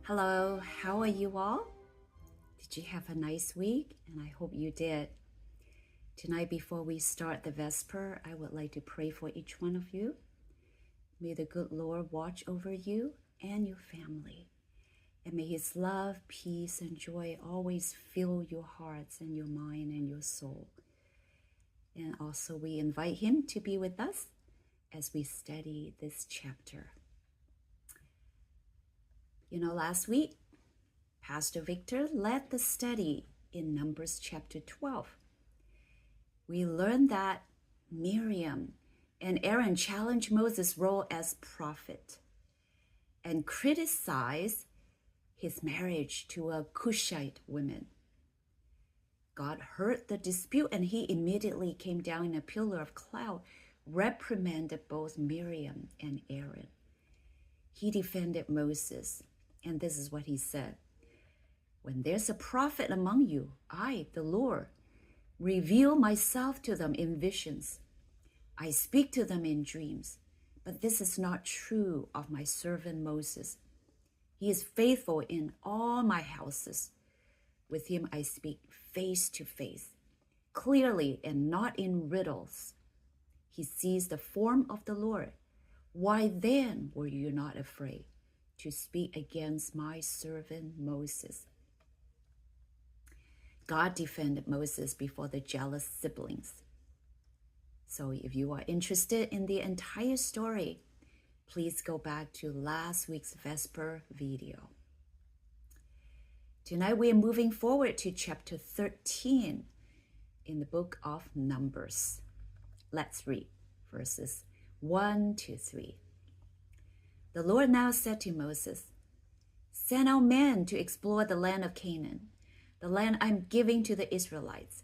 Hello, how are you all? Did you have a nice week? And I hope you did. Tonight, before we start the Vesper, I would like to pray for each one of you. May the good Lord watch over you and your family. And may his love, peace, and joy always fill your hearts and your mind and your soul. And also we invite him to be with us as we study this chapter. Last week, Pastor Victor led the study in Numbers chapter 12. We learned that Miriam and Aaron challenged Moses' role as prophet and criticized his marriage to a Cushite woman. God heard the dispute and he immediately came down in a pillar of cloud, reprimanded both Miriam and Aaron. He defended Moses, and this is what he said. When there's a prophet among you, I, the Lord, reveal myself to them in visions. I speak to them in dreams, but this is not true of my servant Moses. He is faithful in all my houses. With him I speak face to face, clearly and not in riddles. He sees the form of the Lord. Why then were you not afraid to speak against my servant Moses? God defended Moses before the jealous siblings. So if you are interested in the entire story, please go back to last week's Vesper video. Tonight we are moving forward to chapter 13 in the book of Numbers. Let's read verses 1 to 3. The Lord now said to Moses, "Send out men to explore the land of Canaan, the land I'm giving to the Israelites.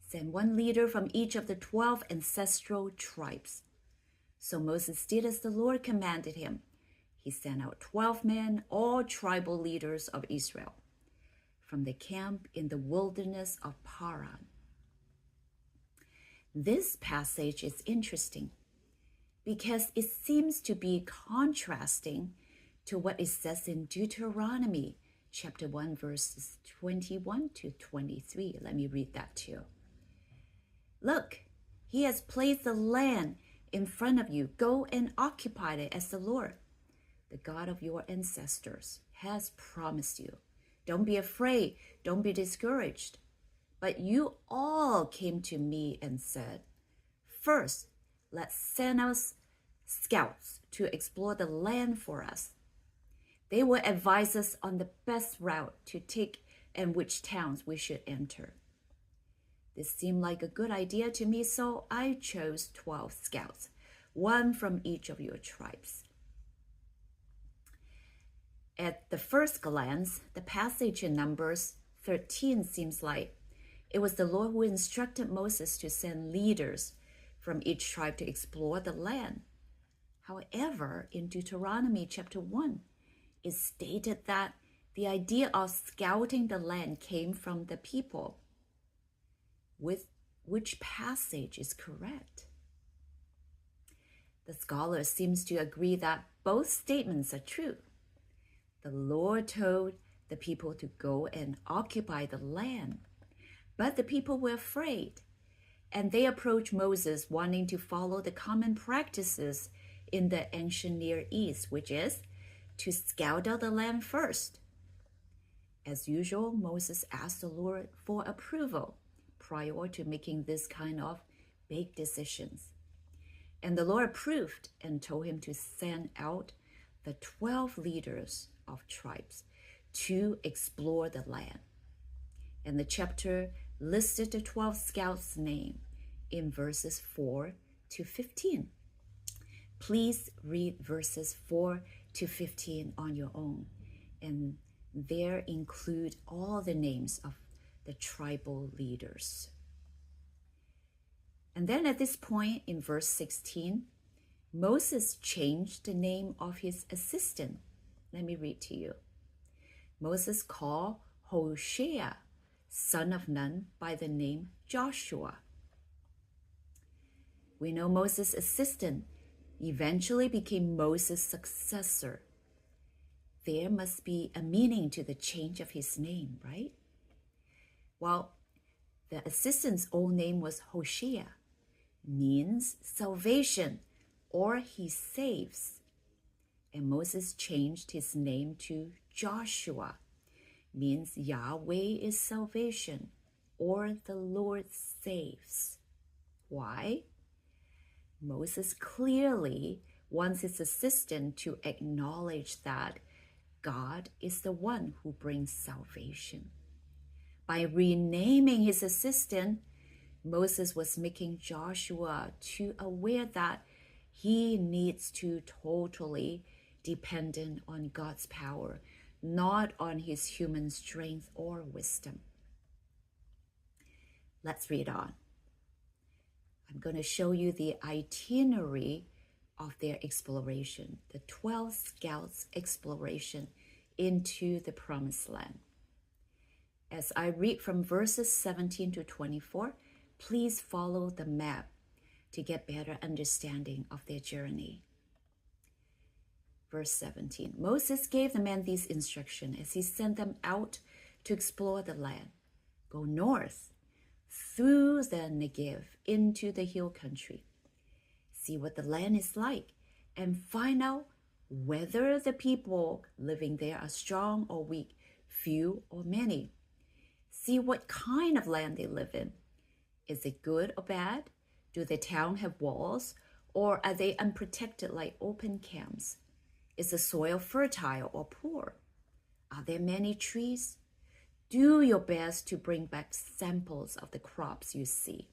Send one leader from each of the 12 ancestral tribes." So Moses did as the Lord commanded him. He sent out 12 men, all tribal leaders of Israel, from the camp in the wilderness of Paran. This passage is interesting because it seems to be contrasting to what it says in Deuteronomy chapter 1, verses 21 to 23. Let me read that to you. "Look, he has placed the land in front of you. Go and occupy it as the Lord, the God of your ancestors, has promised you. Don't be afraid. Don't be discouraged. But you all came to me and said, 'First, let's send us scouts to explore the land for us. They will advise us on the best route to take and which towns we should enter.' This seemed like a good idea to me, so I chose 12 scouts, one from each of your tribes." At the first glance, the passage in Numbers 13 seems like it was the Lord who instructed Moses to send leaders from each tribe to explore the land. However, in Deuteronomy chapter 1, it stated that the idea of scouting the land came from the people. With which passage is correct? The scholar seems to agree that both statements are true. The Lord told the people to go and occupy the land, but the people were afraid, and they approached Moses wanting to follow the common practices in the ancient Near East, which is to scout out the land first. As usual, Moses asked the Lord for approval prior to making this kind of big decisions. And the Lord approved and told him to send out the 12 leaders of tribes to explore the land. And the chapter listed the 12 scouts' name in verses 4 to 15. Please read verses 4 to 15 on your own, and there include all the names of the tribal leaders. And then at this point in verse 16, Moses changed the name of his assistant. Let me read to you. Moses called Hoshea, son of Nun, by the name Joshua. We know Moses' assistant eventually became Moses' successor. there must be a meaning to the change of his name, right? Well, the assistant's old name was Hoshea, means salvation, or he saves. And Moses changed his name to Joshua, means Yahweh is salvation, or the Lord saves. Why? Moses clearly wants his assistant to acknowledge that God is the one who brings salvation. By renaming his assistant, Moses was making Joshua too aware that he needs to totally dependent on God's power, not on his human strength or wisdom. Let's read on. I'm going to show you the itinerary of their exploration, the 12 scouts' exploration into the Promised Land. As I read from verses 17 to 24, please follow the map to get better understanding of their journey. Verse 17, Moses gave the men these instructions as he sent them out to explore the land. Go north through the Negev into the hill country. See what the land is like and find out whether the people living there are strong or weak, few or many. See what kind of land they live in. Is it good or bad? Do the town have walls, or are they unprotected like open camps? Is the soil fertile or poor? Are there many trees? Do your best to bring back samples of the crops you see.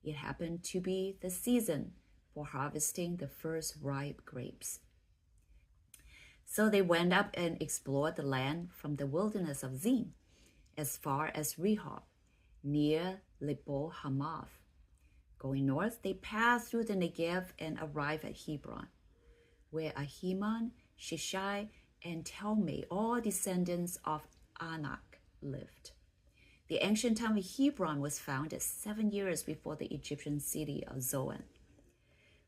It happened to be the season for harvesting the first ripe grapes. So they went up and explored the land from the wilderness of Zin as far as Rehob, near Lebo Hamath. Going north, they passed through the Negev and arrived at Hebron, where Ahiman, Shishai, and Talmai, all descendants of Anak, lived. The ancient town of Hebron was founded 7 years before the Egyptian city of Zoan.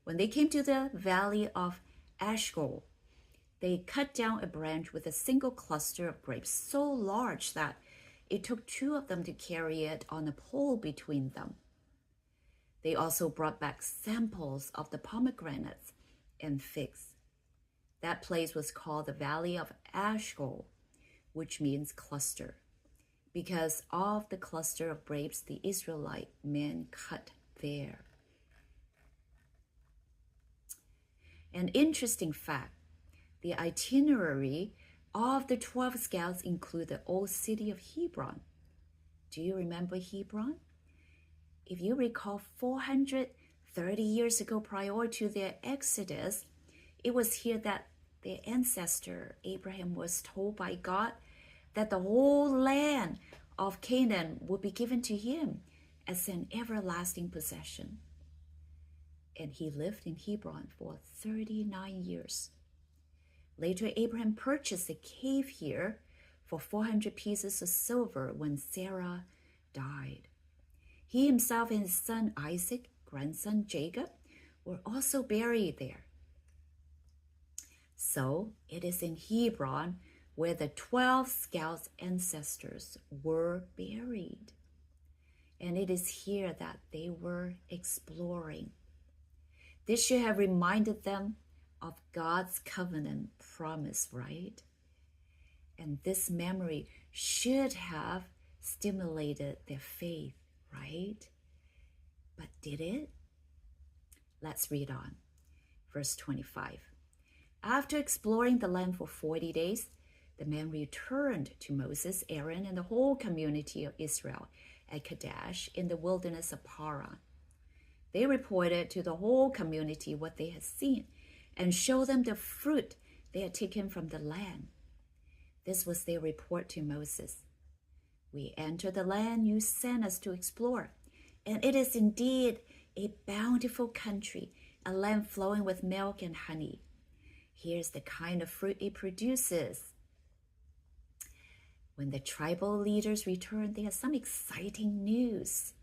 When they came to the valley of Ashkol, they cut down a branch with a single cluster of grapes so large that it took 2 of them to carry it on a pole between them. They also brought back samples of the pomegranates and figs. That place was called the Valley of Ashkol, which means cluster, because of the cluster of grapes the Israelite men cut there. An interesting fact, the itinerary of the 12 scouts include the old city of Hebron. Do you remember Hebron? If you recall, 430 years ago, prior to their exodus, it was here that their ancestor Abraham was told by God that the whole land of Canaan would be given to him as an everlasting possession. And he lived in Hebron for 39 years. Later, Abraham purchased a cave here for 400 pieces of silver when Sarah died. He himself and his son Isaac, grandson Jacob, were also buried there. So it is in Hebron where the 12 scouts' ancestors were buried. And it is here that they were exploring. This should have reminded them of God's covenant promise, right? And this memory should have stimulated their faith, right? But did it? Let's read on. Verse 25. After exploring the land for 40 days, the men returned to Moses, Aaron, and the whole community of Israel at Kadesh in the wilderness of Paran. They reported to the whole community what they had seen and showed them the fruit they had taken from the land. This was their report to Moses. We entered the land you sent us to explore, and it is indeed a bountiful country, a land flowing with milk and honey. Here's the kind of fruit it produces. When the tribal leaders returned, they had some exciting news.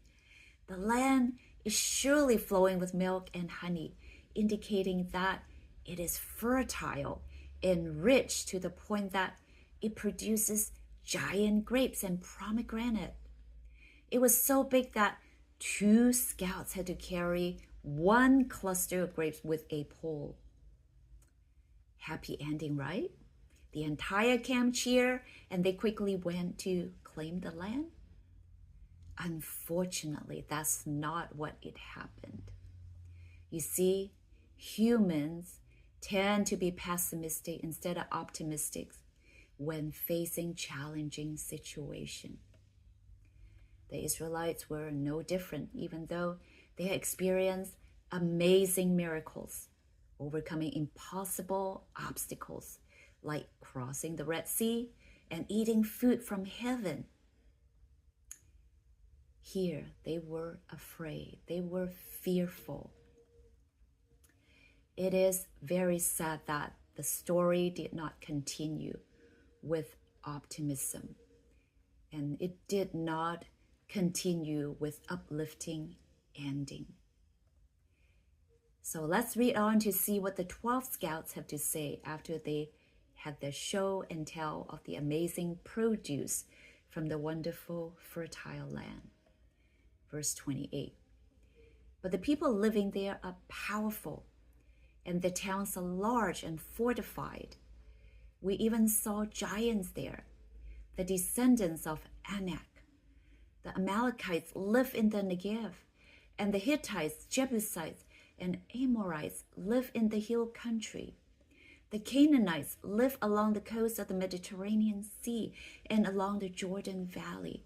The land is surely flowing with milk and honey, indicating that it is fertile enriched to the point that it produces giant grapes and pomegranate. It was so big that 2 scouts had to carry 1 cluster of grapes with a pole. Happy ending, right? The entire camp cheered, and they quickly went to claim the land. Unfortunately, that's not what it happened. You see, humans tend to be pessimistic instead of optimistic when facing challenging situations. The Israelites were no different, even though they had experienced amazing miracles, overcoming impossible obstacles like crossing the Red Sea and eating food from heaven. Here, they were afraid. They were fearful. It is very sad that the story did not continue with optimism, and it did not continue with uplifting ending. So let's read on to see what the 12 scouts have to say after they had their show and tell of the amazing produce from the wonderful fertile land. Verse 28. But the people living there are powerful, and the towns are large and fortified. We even saw giants there, the descendants of Anak. The Amalekites live in the Negev, and the Hittites, Jebusites, and Amorites live in the hill country. The Canaanites live along the coast of the Mediterranean Sea and along the Jordan Valley.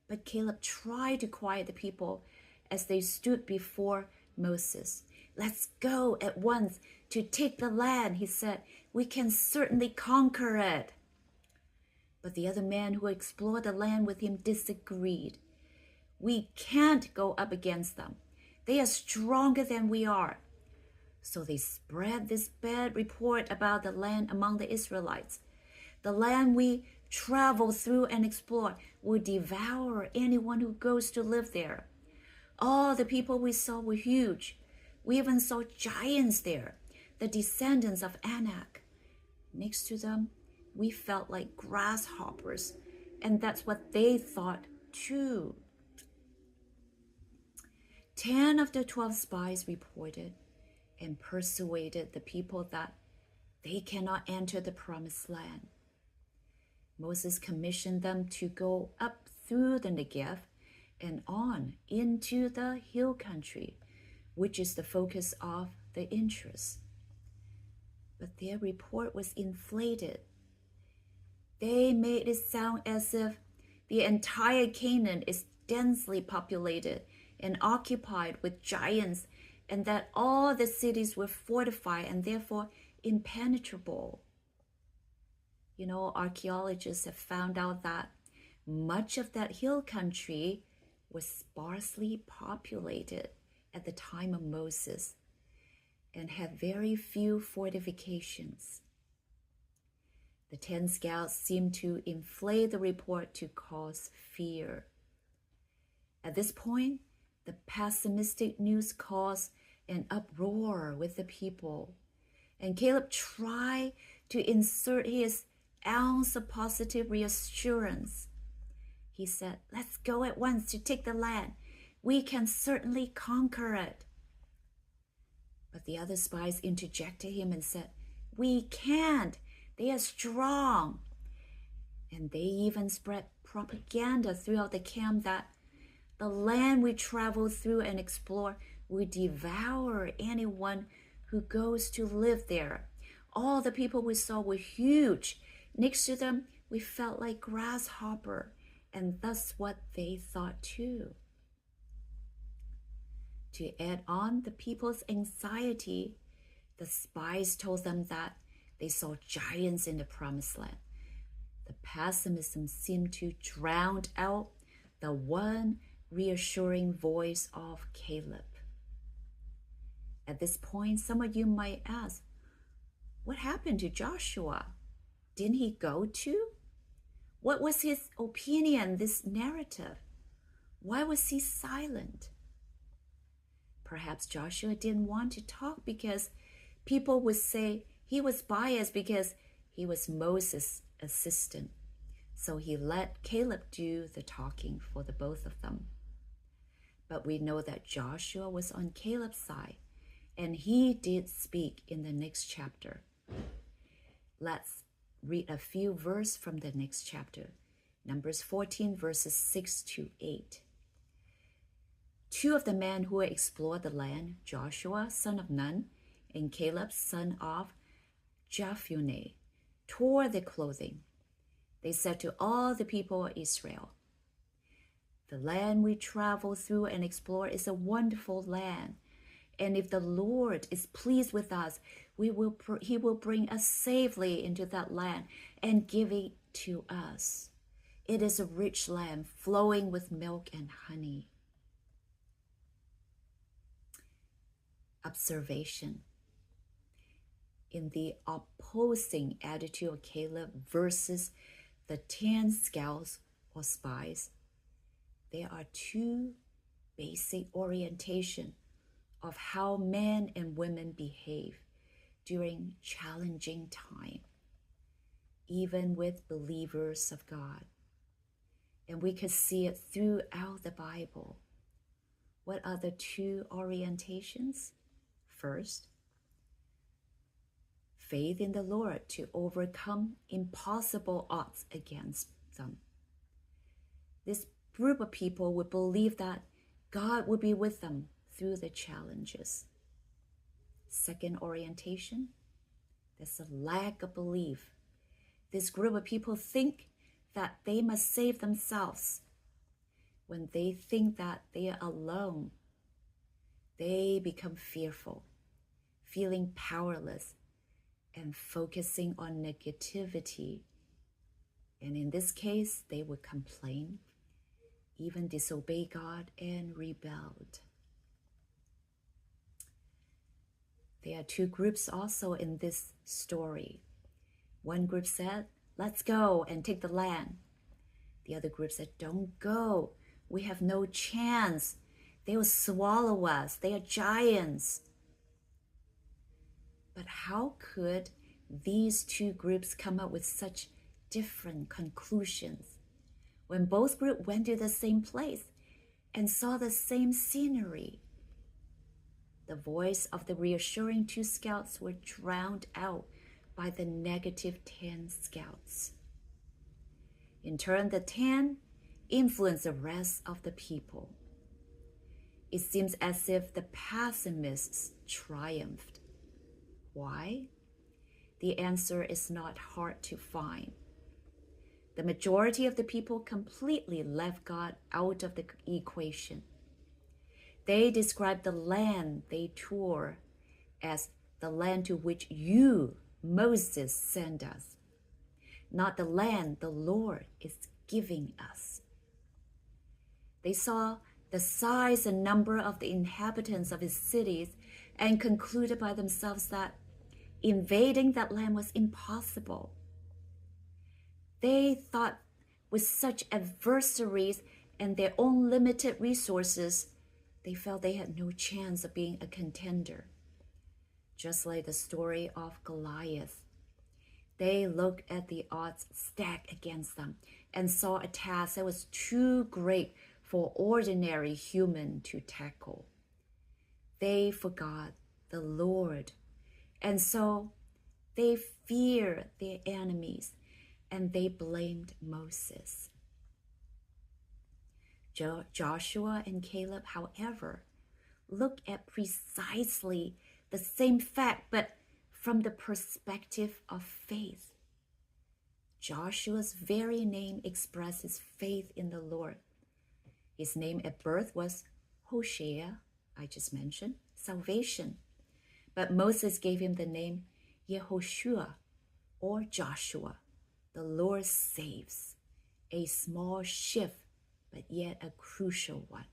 But Caleb tried to quiet the people as they stood before Moses. Let's go at once to take the land, he said. We can certainly conquer it. But the other men who explored the land with him disagreed. We can't go up against them. They are stronger than we are. So they spread this bad report about the land among the Israelites. The land we travel through and explore will devour anyone who goes to live there. All the people we saw were huge. We even saw giants there, the descendants of Anak. Next to them, we felt like grasshoppers, and that's what they thought too. 10 of the 12 spies reported and persuaded the people that they cannot enter the promised land. Moses commissioned them to go up through the Negev and on into the hill country, which is the focus of the interest. But their report was inflated. They made it sound as if the entire Canaan is densely populated and occupied with giants, and that all the cities were fortified and therefore impenetrable. You know, archaeologists have found out that much of that hill country was sparsely populated at the time of Moses and had very few fortifications. The 10 scouts seemed to inflate the report to cause fear. At this point, the pessimistic news caused an uproar with the people, and Caleb tried to insert his ounce of positive reassurance. He said, let's go at once to take the land. We can certainly conquer it. But the other spies interjected him and said, we can't. They are strong. And they even spread propaganda throughout the camp that the land we travel through and explore will devour anyone who goes to live there. All the people we saw were huge. Next to them, we felt like grasshopper, and that's what they thought too. To add on the people's anxiety, the spies told them that they saw giants in the promised land. The pessimism seemed to drown out the one reassuring voice of Caleb. At this point, some of you might ask, what happened to Joshua? Didn't he go too? What was his opinion, this narrative? Why was he silent? Perhaps Joshua didn't want to talk because people would say He was biased because he was Moses' assistant. So he let Caleb do the talking for the both of them. But we know that Joshua was on Caleb's side, and he did speak in the next chapter. Let's read a few verses from the next chapter. Numbers 14, verses 6 to 8. Two of the men who had explored the land, Joshua, son of Nun, and Caleb, son of Jephunneh, tore their clothing. They said to all the people of Israel, "The land we travel through and explore is a wonderful land. And if the Lord is pleased with us, he will bring us safely into that land and give it to us. It is a rich land flowing with milk and honey." Observation. In the opposing attitude of Caleb versus the 10 scouts or spies, there are two basic orientation of how men and women behave during challenging time, even with believers of God. And we could see it throughout the Bible. What are the two orientations? First, faith in the Lord to overcome impossible odds against them. This group of people would believe that God would be with them through the challenges. Second orientation, there's a lack of belief. This group of people think that they must save themselves. When they think that they are alone, they become fearful, feeling powerless, and focusing on negativity. And in this case, they would complain, even disobey God, and rebelled. There are two groups also in this story. One group said, "Let's go and take the land." The other group said, "Don't go. We have no chance. They will swallow us. They are giants." But how could these two groups come up with such different conclusions when both groups went to the same place and saw the same scenery? The voice of the reassuring two scouts were drowned out by the negative 10 scouts. In turn, the 10 influenced the rest of the people. It seems as if the pessimists triumphed. Why? The answer is not hard to find. The majority of the people completely left God out of the equation. They described the land they toured as the land to which you, Moses, sent us, not the land the Lord is giving us. They saw the size and number of the inhabitants of his cities and concluded by themselves that invading that land was impossible. They thought with such adversaries and their own limited resources, they felt they had no chance of being a contender. Just like the story of Goliath, they looked at the odds stacked against them and saw a task that was too great for ordinary human to tackle. They forgot the Lord, and so they feared their enemies and they blamed Moses. Joshua and Caleb, however, looked at precisely the same fact, but from the perspective of faith. Joshua's very name expresses faith in the Lord. His name at birth was Hoshea, I just mentioned, salvation. But Moses gave him the name Yehoshua or Joshua, the Lord saves, a small shift, but yet a crucial one.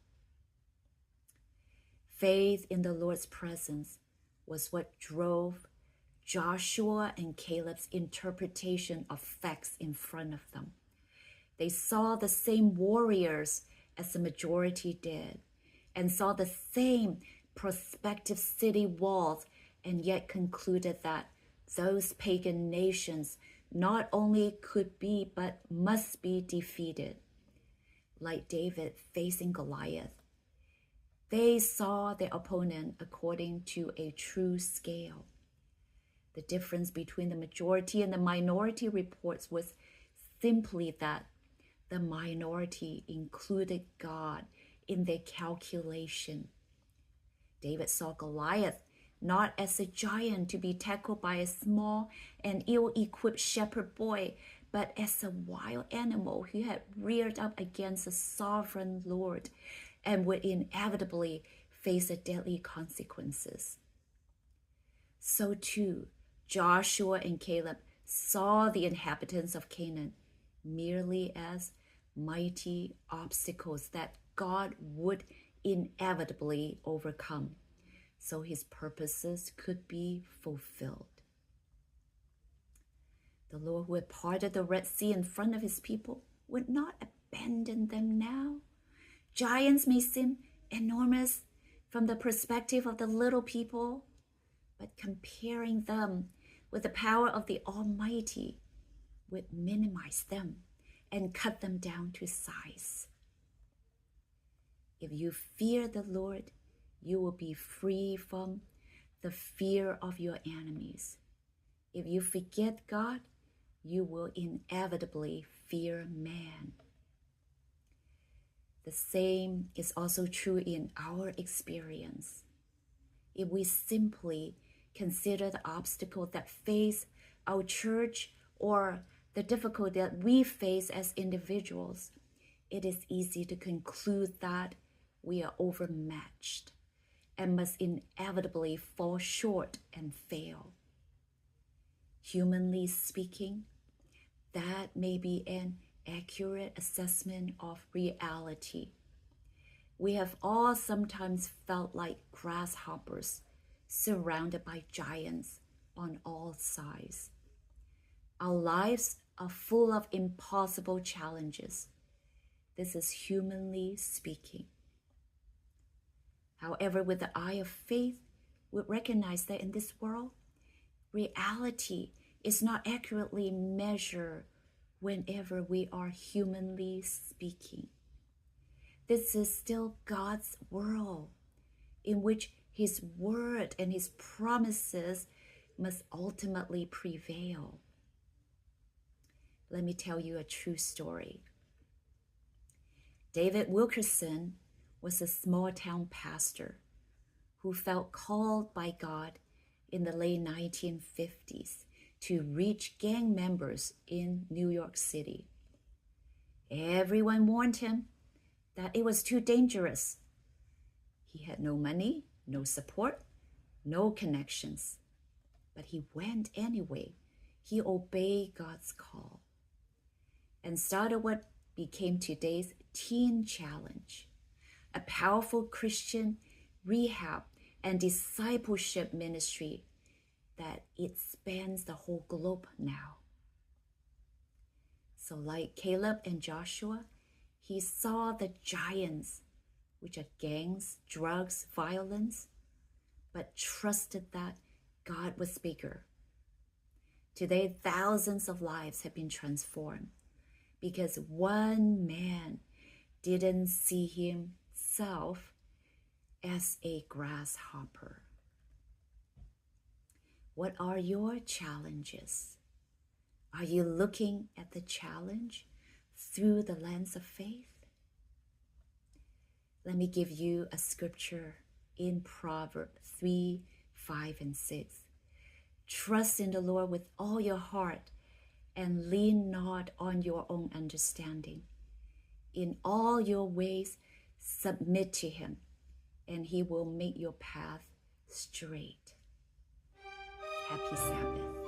Faith in the Lord's presence was what drove Joshua and Caleb's interpretation of facts in front of them. They saw the same warriors as the majority did, and saw the same prospective city walls, and yet concluded that Those pagan nations not only could be but must be defeated. Like David facing Goliath, they saw their opponent according to a true scale. The difference between the majority and the minority reports was simply that the minority included God in their calculation. David saw Goliath not as a giant to be tackled by a small and ill-equipped shepherd boy, but as a wild animal who had reared up against a sovereign Lord and would inevitably face the deadly consequences. So too, Joshua and Caleb saw the inhabitants of Canaan merely as mighty obstacles that God would inevitably overcome, so his purposes could be fulfilled. The Lord who had parted the Red Sea in front of his people would not abandon them now. Giants may seem enormous from the perspective of the little people, but comparing them with the power of the Almighty would minimize them and cut them down to size. If you fear the Lord, you will be free from the fear of your enemies. If you forget God, you will inevitably fear man. The same is also true in our experience. If we simply consider the obstacle that face our church or the difficulty that we face as individuals, it is easy to conclude that we are overmatched and must inevitably fall short and fail. Humanly speaking, that may be an accurate assessment of reality. We have all sometimes felt like grasshoppers surrounded by giants on all sides. Our lives are full of impossible challenges. This is humanly speaking. However, with the eye of faith, we recognize that in this world, reality is not accurately measured whenever we are humanly speaking. This is still God's world in which his word and his promises must ultimately prevail. Let me tell you a true story. David Wilkerson was a small town pastor who felt called by God in the late 1950s to reach gang members in New York City. Everyone warned him that it was too dangerous. He had no money, no support, no connections. But he went anyway. He obeyed God's call and started what became today's Teen Challenge, a powerful Christian rehab and discipleship ministry that it spans the whole globe now. So like Caleb and Joshua, he saw the giants, which are gangs, drugs, violence, but trusted that God was bigger. Today, thousands of lives have been transformed because one man didn't see himself as a grasshopper. What are your challenges? Are you looking at the challenge through the lens of faith? Let me give you a scripture in Proverbs 3, 5, and 6. Trust in the Lord with all your heart and lean not on your own understanding. In all your ways, submit to him, and he will make your path straight. Happy Sabbath.